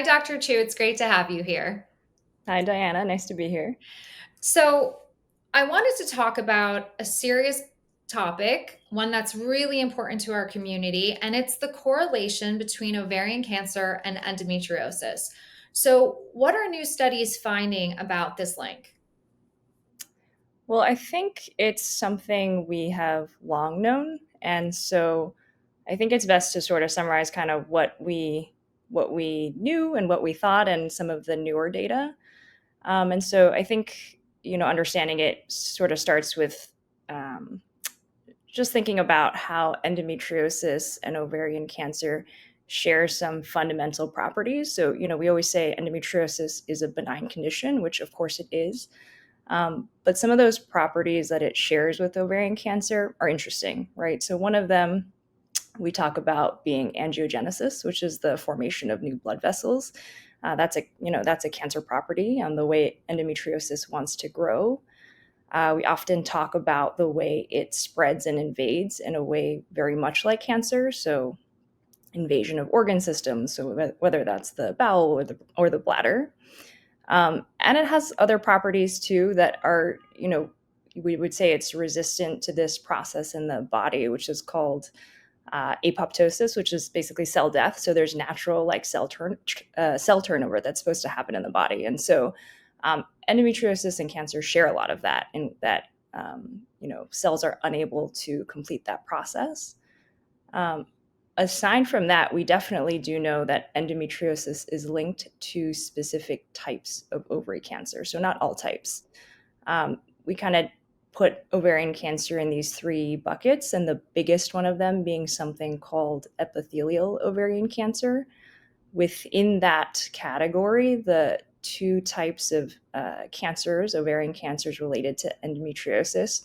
Hi, Dr. Chu. It's great to have you here. Hi, Diana. Nice to be here. So, I wanted to talk about a serious topic, one that's really important to our community, and it's the correlation between ovarian cancer and endometriosis. So, what are new studies finding about this link? Well, I think it's something we have long known, and so I think it's best to sort of summarize kind of what we knew and what we thought, and some of the newer data. And so I think understanding it sort of starts with um, just thinking about how endometriosis and ovarian cancer share some fundamental properties. So we always say endometriosis is a benign condition, which of course it is. But some of those properties that it shares with ovarian cancer are interesting, right? So one of them we talk about being angiogenesis, which is the formation of new blood vessels. That's a cancer property on the way endometriosis wants to grow. We often talk about the way it spreads and invades in a way very much like cancer. So invasion of organ systems, so whether that's the bowel or the bladder. And it has other properties too that are, we would say it's resistant to this process in the body, which is called apoptosis, which is basically cell death. So there's natural like cell turnover that's supposed to happen in the body, and so endometriosis and cancer share a lot of that, in that cells are unable to complete that process. Um, Aside from that, we definitely do know that endometriosis is linked to specific types of ovary cancer. So, not all types. We kind of put ovarian cancer in these three buckets, and the biggest one of them being something called epithelial ovarian cancer. Within that category, the two types of cancers, ovarian cancers related to endometriosis,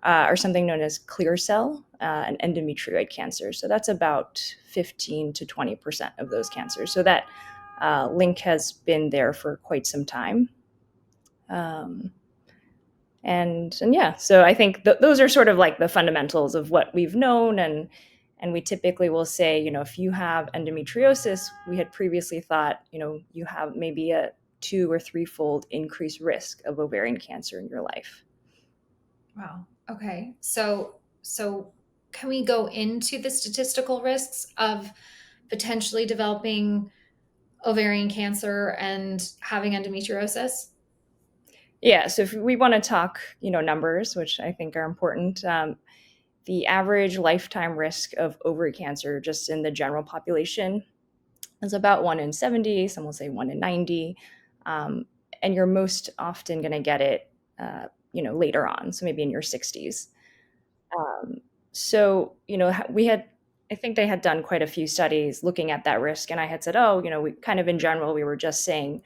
are something known as clear cell and endometrioid cancer. So that's about 15 to 20% of those cancers. So that link has been there for quite some time. Um, and yeah, so I think those are sort of like the fundamentals of what we've known, and we typically will say, if you have endometriosis, we had previously thought, you have maybe a 2 or 3-fold increased risk of ovarian cancer in your life. Wow. Okay. So can we go into the statistical risks of potentially developing ovarian cancer and having endometriosis? Yeah, so if we want to talk, numbers, which I think are important, the average lifetime risk of ovary cancer just in the general population is about 1 in 70, some will say 1 in 90. Um, and you're most often going to get it, later on, so maybe in your 60s. Um, so, I think they had done quite a few studies looking at that risk. And I had said, oh, we kind of in general, we were just saying,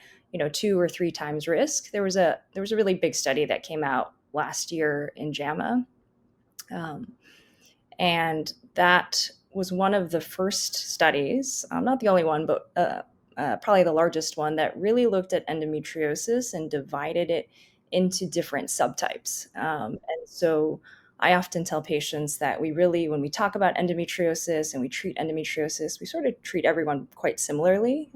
2 or 3 times risk. There was a really big study that came out last year in JAMA. Um, and that was one of the first studies, not the only one, but probably the largest one that really looked at endometriosis and divided it into different subtypes. And so I often tell patients that we really, when we talk about endometriosis and we treat endometriosis, we sort of treat everyone quite similarly.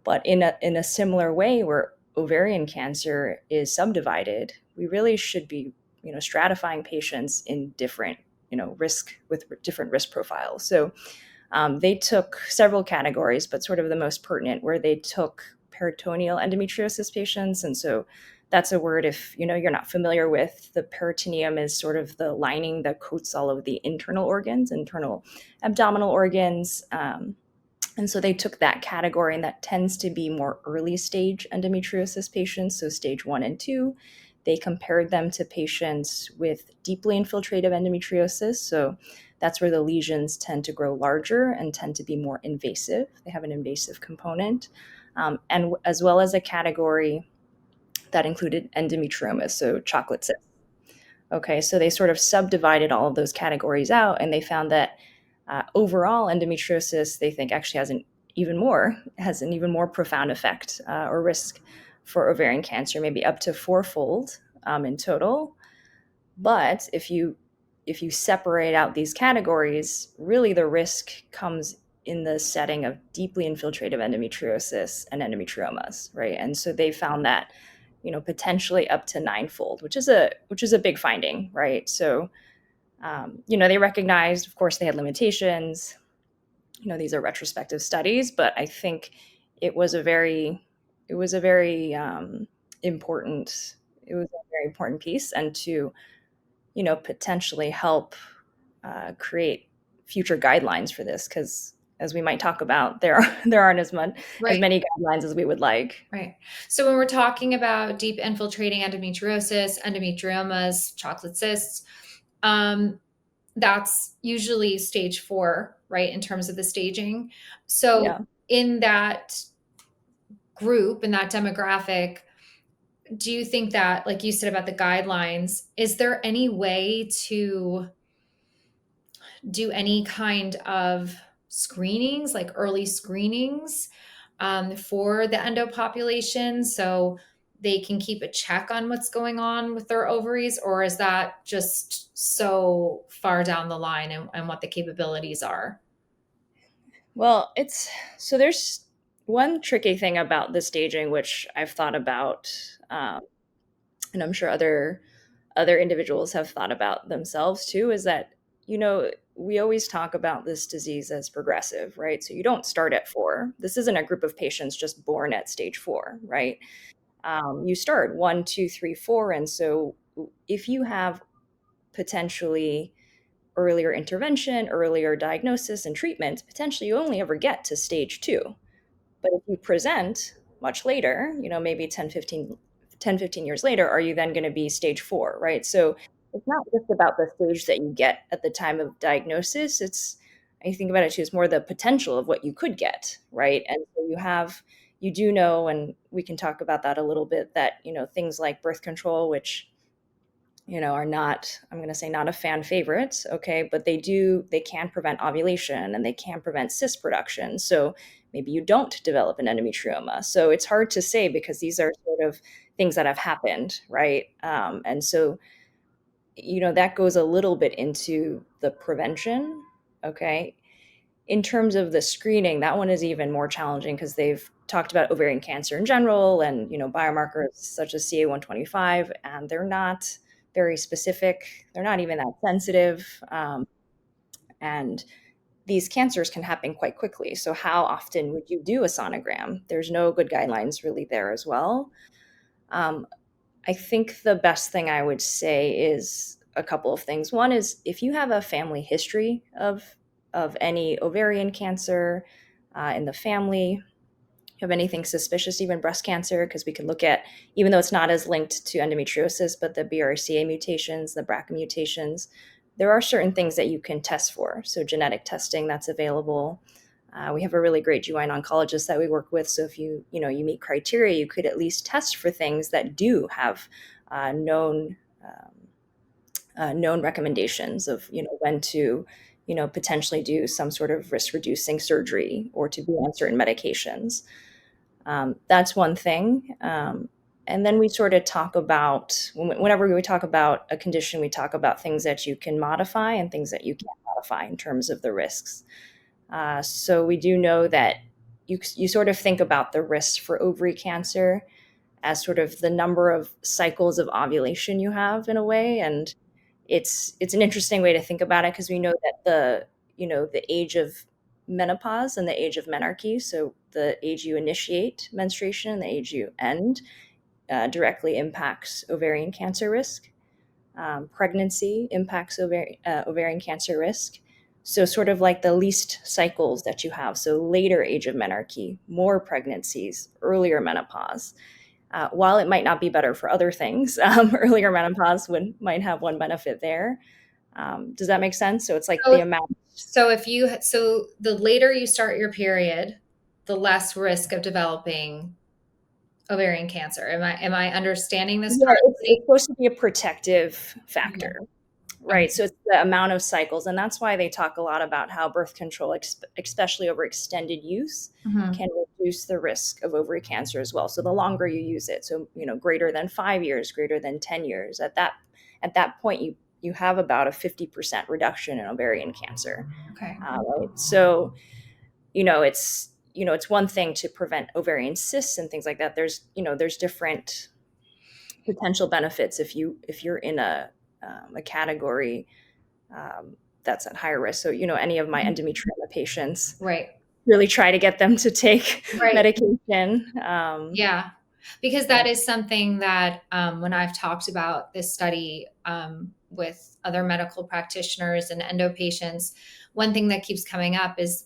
But in a similar way, where ovarian cancer is subdivided, we really should be, stratifying patients in different, risk with different risk profiles. So they took several categories, but sort of the most pertinent where they took peritoneal endometriosis patients. And so that's a word, if you're not familiar with, the peritoneum is sort of the lining that coats all of the internal organs, internal abdominal organs. And so they took that category, and that tends to be more early stage endometriosis patients, so stage 1 and 2. They compared them to patients with deeply infiltrative endometriosis. So that's where the lesions tend to grow larger and tend to be more invasive. They have an invasive component, and as well as a category that included endometriomas, so chocolate cysts. Okay, so they sort of subdivided all of those categories out, and they found that overall endometriosis, they think, actually has an even more profound effect or risk for ovarian cancer, maybe up to 4-fold in total. But if you separate out these categories, really the risk comes in the setting of deeply infiltrative endometriosis and endometriomas, right? And so they found that, potentially up to ninefold, which is a big finding, right? So, they recognized, of course, they had limitations. These are retrospective studies, but I think it was a very, it was a very important, it was a very important piece, and to, potentially help create future guidelines for this, because as we might talk about, there aren't as Right. many guidelines as we would like. Right. So when we're talking about deep infiltrating endometriosis, endometriomas, chocolate cysts, um, that's usually stage 4, right, in terms of the staging. So Yeah. in that group, in that demographic, do you think that, like you said about the guidelines, is there any way to do any kind of screenings, like early screenings, for the endo population so they can keep a check on what's going on with their ovaries? Or is that just so far down the line and what the capabilities are? Well, there's one tricky thing about the staging, which I've thought about, and I'm sure other individuals have thought about themselves too, is that, we always talk about this disease as progressive, right? So you don't start at 4. This isn't a group of patients just born at stage 4, right? You start 1, 2, 3, 4, and so if you have potentially earlier intervention, earlier diagnosis and treatment, potentially you only ever get to stage 2. But if you present much later, maybe 10, 15 years later, are you then going to be stage 4, right? So it's not just about the stage that you get at the time of diagnosis. I think about it too, it's more the potential of what you could get, right? And so you do know, and we can talk about that a little bit, that, things like birth control, which, are not, I'm going to say, not a fan favorite, okay, but they can prevent ovulation and they can prevent cyst production. So maybe you don't develop an endometrioma. So it's hard to say, because these are sort of things that have happened, right? And so, that goes a little bit into the prevention, okay? In terms of the screening, that one is even more challenging, because they've talked about ovarian cancer in general and, biomarkers such as CA-125, and they're not very specific. They're not even that sensitive. And these cancers can happen quite quickly. So how often would you do a sonogram? There's no good guidelines really there as well. I think the best thing I would say is a couple of things. One is, if you have a family history of any ovarian cancer in the family, you have anything suspicious, even breast cancer, because we can look at, even though it's not as linked to endometriosis, but the BRCA mutations, the BRCA mutations, there are certain things that you can test for. So genetic testing that's available. We have a really great GYN oncologist that we work with. So if you meet criteria, you could at least test for things that do have known recommendations of, when to, potentially do some sort of risk reducing surgery or to be on certain medications. That's one thing. And then we sort of talk about, whenever we talk about a condition, we talk about things that you can modify and things that you can't modify in terms of the risks. So we do know that you sort of think about the risk for ovary cancer as sort of the number of cycles of ovulation you have, in a way. And it's an interesting way to think about it, because we know that the age of menopause and the age of menarche, so the age you initiate menstruation and the age you end, directly impacts ovarian cancer risk. Pregnancy impacts ovarian cancer risk. So sort of like the least cycles that you have, so later age of menarche, more pregnancies, earlier menopause. While it might not be better for other things, earlier menopause might have one benefit there. Does that make sense? So it's like the So, amount. so the later you start your period, the less risk of developing ovarian cancer. Am I understanding this Yeah, it's correctly? supposed to be a protective Okay. factor, right? So it's the amount of cycles, and that's why they talk a lot about how birth control, especially over extended use, Mhm. can reduce the risk of ovary cancer as well. So the longer you use it, so greater than 5 years, greater than 10 years, at that point you have about a 50% reduction in ovarian cancer. Okay. Right? So it's one thing to prevent ovarian cysts and things like that. There's different potential benefits if you're in a category that's at higher risk. So, any of my Mhm. endometrioma patients, Right. really try to get them to take Right. medication. Yeah. Because that And is something that when I've talked about this study with other medical practitioners and endo patients, one thing that keeps coming up is,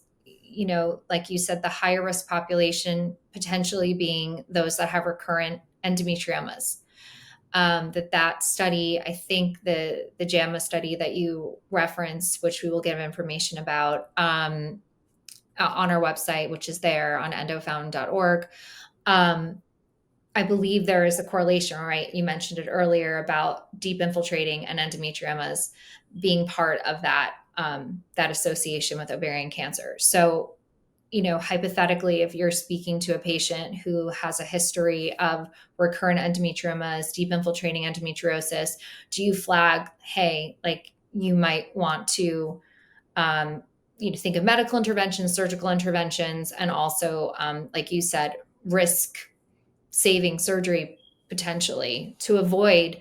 like you said, the higher risk population potentially being those that have recurrent endometriomas. That study, I think the JAMA study that you referenced, which we will give information about on our website, which is there on endofound.org. I believe there is a correlation, right? You mentioned it earlier about deep infiltrating and endometriomas being part of that association with ovarian cancer. So, hypothetically, if you're speaking to a patient who has a history of recurrent endometriomas, deep infiltrating endometriosis, do you flag, hey, like you might want to, think of medical interventions, surgical interventions, and also, like you said, risk saving surgery potentially to avoid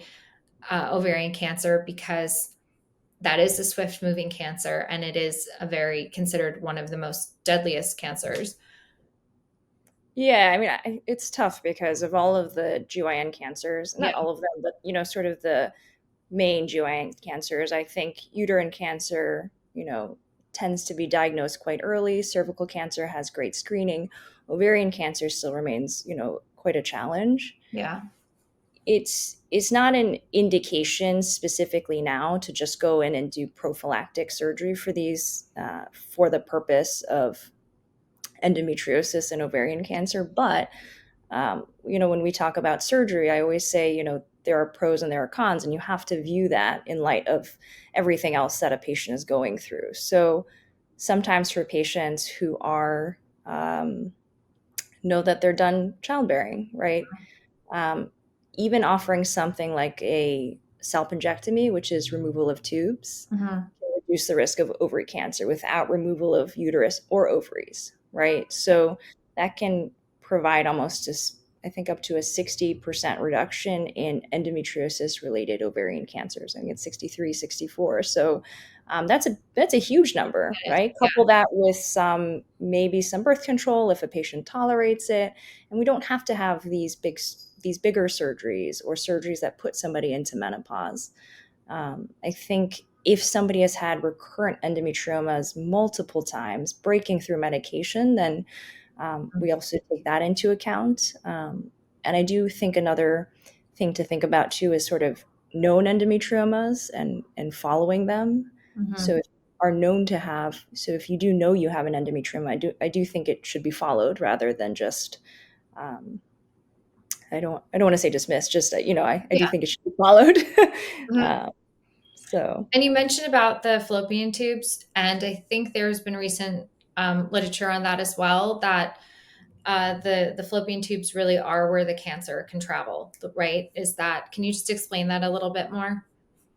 ovarian cancer, because that is a swift moving cancer and it is a very considered one of the most deadliest cancers. yeah, I mean, it's tough because of all of the GYN cancers, Yeah. not all of them, but sort of the main GYN cancers. I think uterine cancer, tends to be diagnosed quite early. Cervical cancer has great screening. Ovarian cancer still remains, quite a challenge. Yeah. It's not an indication specifically now to just go in and do prophylactic surgery for these for the purpose of endometriosis and ovarian cancer. But when we talk about surgery, I always say, there are pros and there are cons, and you have to view that in light of everything else that a patient is going through. So sometimes for patients who are know that they're done childbearing, right? Um, Even offering something like a salpingectomy, which is removal of tubes, Mhm. can reduce the risk of ovary cancer without removal of uterus or ovaries, right? So that can provide almost I think up to a 60% reduction in endometriosis related ovarian cancers. I think it's 63, 64. So that's a huge number, It is. right? Yeah. Couple that with maybe some birth control if a patient tolerates it, and we don't have to have these bigger surgeries or surgeries that put somebody into menopause. I think if somebody has had recurrent endometriomas multiple times, breaking through medication, then we also take that into account. And I do think another thing to think about too is sort of known endometriomas and following them. So Mhm. if you are known to have, so if you do know you have an endometrioma, I do think it should be followed rather than just um, I don't want to say dismissed, just I do Yeah. think it should be followed. Mhm. uh, so And you mentioned about the fallopian tubes, and I think there's been recent literature on that as well. That the fallopian tubes really are where the cancer can travel, right? Is that? Can you just explain that a little bit more?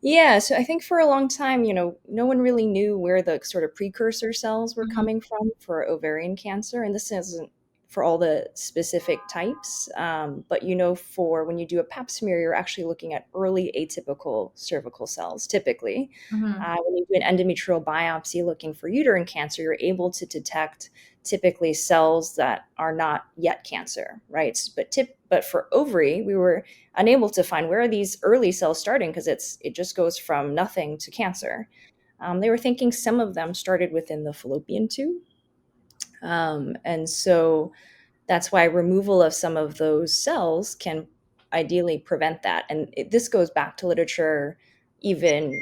yeah, so I think for a long time, no one really knew where the sort of precursor cells were Mhm. coming from for ovarian cancer, and this isn't for all the specific types, but for when you do a pap smear, you're actually looking at early atypical cervical cells. Typically, Mhm. when you do an endometrial biopsy looking for uterine cancer, you're able to detect typically cells that are not yet cancer, right? But for ovary, we were unable to find where are these early cells starting because it just goes from nothing to cancer. They were thinking some of them started within the fallopian tube, and so that's why removal of some of those cells can ideally prevent that. And this goes back to literature, even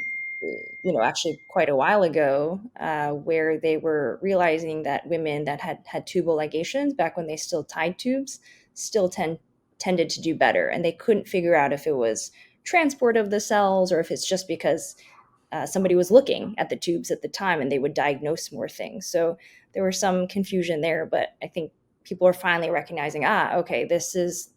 actually quite a while ago, where they were realizing that women that had tubal ligations back when they still tied tubes still tended to do better, and they couldn't figure out if it was transport of the cells or if it's just because somebody was looking at the tubes at the time and they would diagnose more things. So there was some confusion there, but I think people are finally recognizing, okay,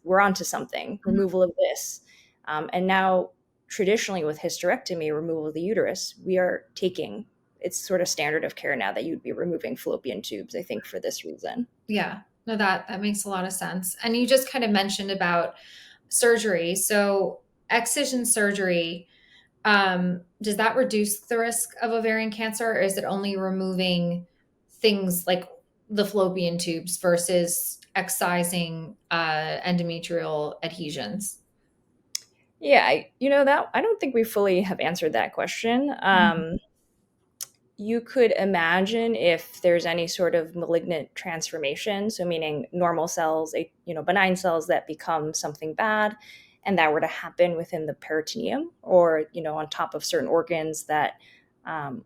we're onto something, Mhm. removal of this. And now, traditionally with hysterectomy, removal of the uterus, we are taking it's sort of standard of care now that you'd be removing fallopian tubes, I think, for this reason. Yeah. No, that makes a lot of sense. And you just kind of mentioned about surgery. So excision surgery, does that reduce the risk of ovarian cancer, or is it only removing things like the fallopian tubes versus excising endometrial adhesions? Yeah, that I don't think we fully have answered that question. Mhm. You could imagine if there's any sort of malignant transformation, so meaning normal cells, benign cells that become something bad, and that were to happen within the peritoneum or, on top of certain organs that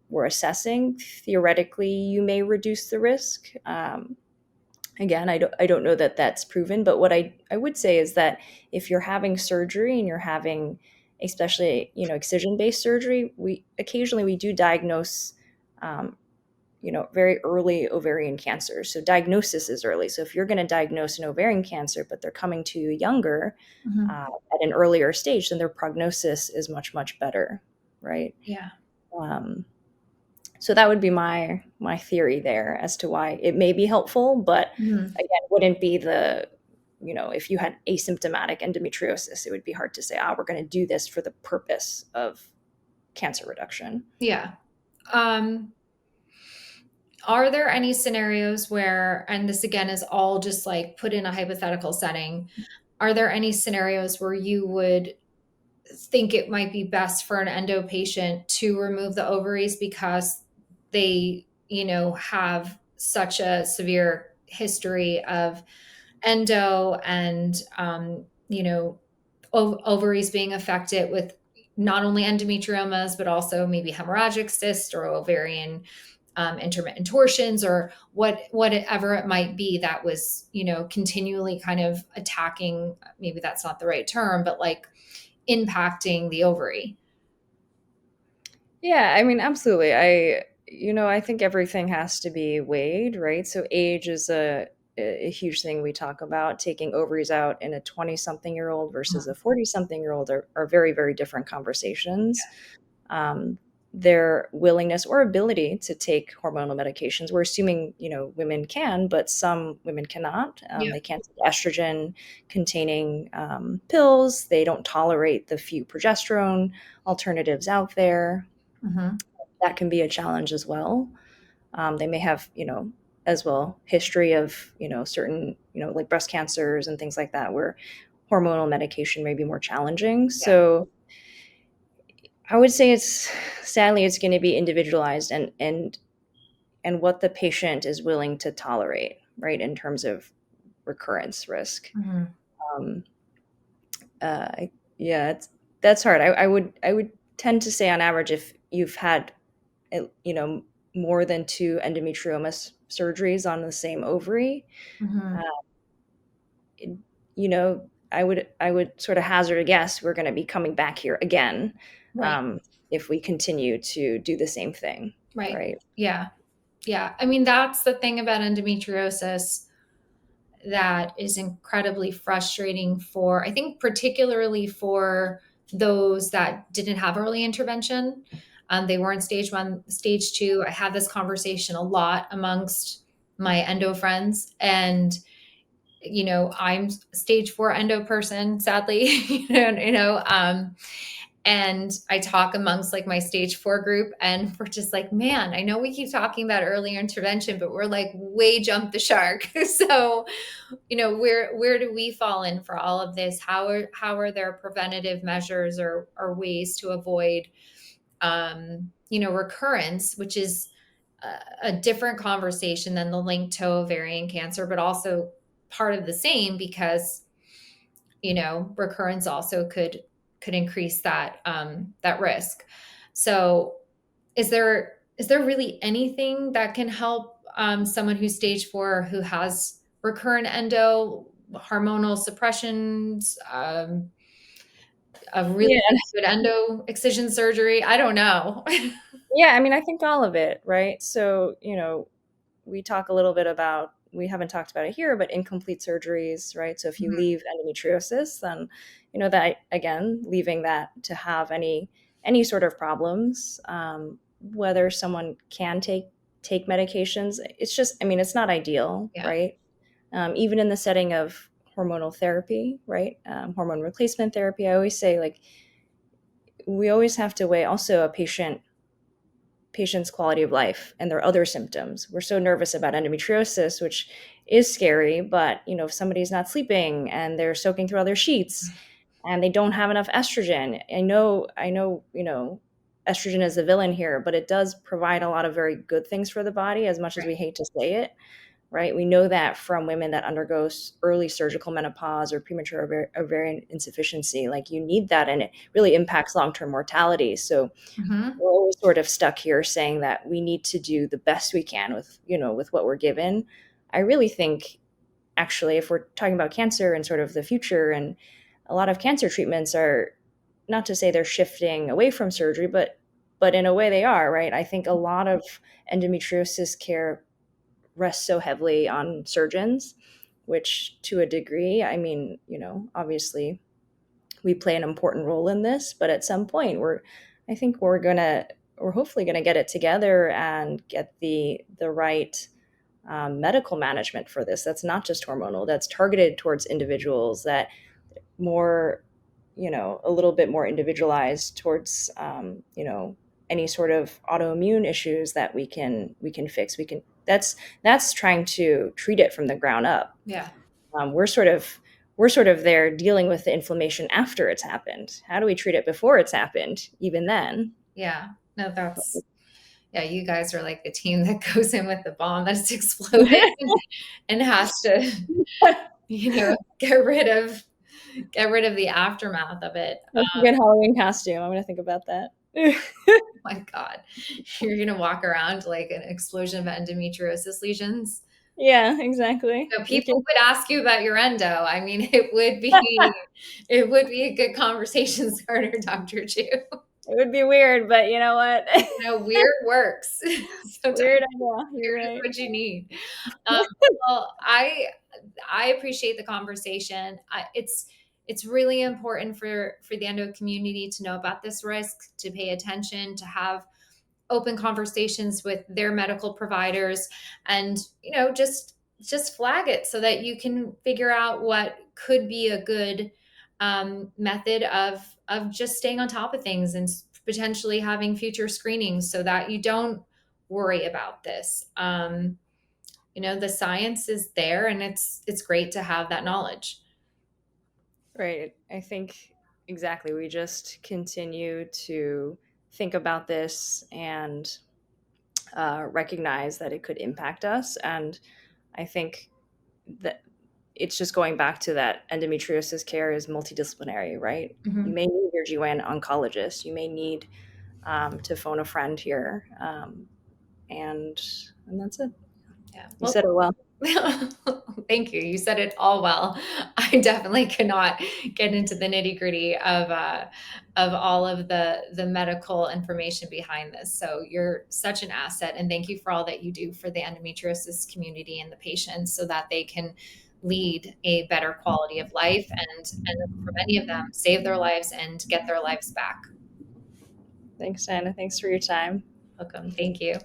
we're assessing, theoretically, you may reduce the risk. Again, I don't know that that's proven, but what I would say is that if you're having surgery and you're having, especially, excision-based surgery, we do diagnose um, very early ovarian cancer. So diagnosis is early. So if you're going to diagnose an ovarian cancer, but they're coming to you younger, Mhm. at an earlier stage, then their prognosis is much, much better, right? Yeah. Um, so that would be my theory there as to why it may be helpful, but Mhm. again, wouldn't be if you had asymptomatic endometriosis, it would be hard to say, we're going to do this for the purpose of cancer reduction. Yeah. Um, are there any scenarios where, and this again is all just like put in a hypothetical setting, are there any scenarios where you would think it might be best for an endo patient to remove the ovaries because they, have such a severe history of endo and, ovaries being affected with not only endometriomas, but also maybe hemorrhagic cysts or ovarian intermittent torsions or whatever it might be that was, continually kind of attacking, maybe that's not the right term, but like impacting the ovary. Yeah, I mean, absolutely. I think everything has to be weighed, right? So age is a huge thing we talk about. Taking ovaries out in a 20-something-year-old versus a 40-something-year-old are very, very different conversations. Um, their willingness or ability to take hormonal medications. We're assuming, women can, but some women cannot. Yeah. They can't take estrogen containing pills. They don't tolerate the few progesterone alternatives out there. Hmm. That can be a challenge as well. They may have, as well, history of, certain, like breast cancers and things like that, where hormonal medication may be more challenging. Yeah. So I would say sadly it's going to be individualized and what the patient is willing to tolerate, right, in terms of recurrence risk. Hmm. Um, uh, yeah, that's hard. I would tend to say on average, if you've had more than two endometrioma surgeries on the same ovary, uh, Hmm. I would sort of hazard a guess we're going to be coming back here again, Right. um, if we continue to do the same thing, Right. right? Yeah. Yeah. I mean, that's the thing about endometriosis that is incredibly frustrating for, I think, particularly for those that didn't have early intervention. They were in stage one, stage two. I had this conversation a lot amongst my endo friends. And, I'm stage four endo person, sadly, and I talk amongst like my stage four group, and we're just like, man, I know we keep talking about early intervention, but we're like way jumped the shark. So, where do we fall in for all of this? How are there preventative measures or ways to avoid recurrence, which is a different conversation than the link to ovarian cancer, but also part of the same because recurrence also could increase that risk. So is there really anything that can help someone who's stage four who has recurrent endo, hormonal suppressions, a really Yeah. good endo excision surgery? I don't know. Yeah, I mean, I think all of it, right? So, we haven't talked about it here, but incomplete surgeries, right? So if you Mhm. leave endometriosis, then, that again, leaving that to have any sort of problems. whether someone can take medications. It's just, I mean, it's not ideal, Yeah. right? Even in the setting of hormonal therapy, right? Hormone replacement therapy, I always say, like, we always have to weigh also a patient's quality of life and their other symptoms. We're so nervous about endometriosis, which is scary, but if somebody's not sleeping and they're soaking through all their sheets and they don't have enough estrogen, I know, estrogen is the villain here, but it does provide a lot of very good things for the body, as much as Right. we hate to say it, right? We know that from women that undergo early surgical menopause or premature ovarian insufficiency, like, you need that, and it really impacts long-term mortality. So Hmm. we're always sort of stuck here saying that we need to do the best we can with what we're given. I really think, actually, if we're talking about cancer and sort of the future, and a lot of cancer treatments are, not to say they're shifting away from surgery, but in a way they are, right? I think a lot of endometriosis care rests so heavily on surgeons, which, to a degree, I mean, obviously we play an important role in this, but at some point I think we're hopefully gonna get it together and get the right medical management for this. That's not just hormonal. That's targeted towards individuals. That more, a little bit more individualized towards, any sort of autoimmune issues that we can fix. That's trying to treat it from the ground up. Yeah. um, we're sort of we're sort of there dealing with the inflammation after it's happened. How do we treat it before it's happened? Even then, Yeah. No, yeah, you guys are like the team that goes in with the bomb that's exploded and has to, get rid of the aftermath of it. that's a good Halloween costume. I'm gonna think about that. My God, you're gonna walk around like an explosion of endometriosis lesions. Yeah, exactly. So You people can. would ask you about your endo. I mean, it would be a good conversation starter, Dr. Chu. It would be weird, but you know what? Weird works. Sometimes Weird, I know. You're weird is right. what you need. Um, well, I appreciate the conversation. It's really important for the endo community to know about this risk, to pay attention, to have open conversations with their medical providers, and just flag it so that you can figure out what could be a good method of just staying on top of things and potentially having future screenings so that you don't worry about this. The science is there, and it's great to have that knowledge. Right. I think exactly. We just continue to think about this and recognize that it could impact us. And I think that it's just going back to that endometriosis care is multidisciplinary, right? You Mhm. may need your GYN oncologist. You may need to phone a friend here, and and that's it. Yeah. You Well, said it well. thank you. You said it all well. I definitely could not get into the nitty gritty of all of the medical information behind this. So you're such an asset, and thank you for all that you do for the endometriosis community and the patients, so that they can lead a better quality of life, and for many of them, save their lives and get their lives back. Thanks, Anna. Thanks for your time. Welcome. Thank you.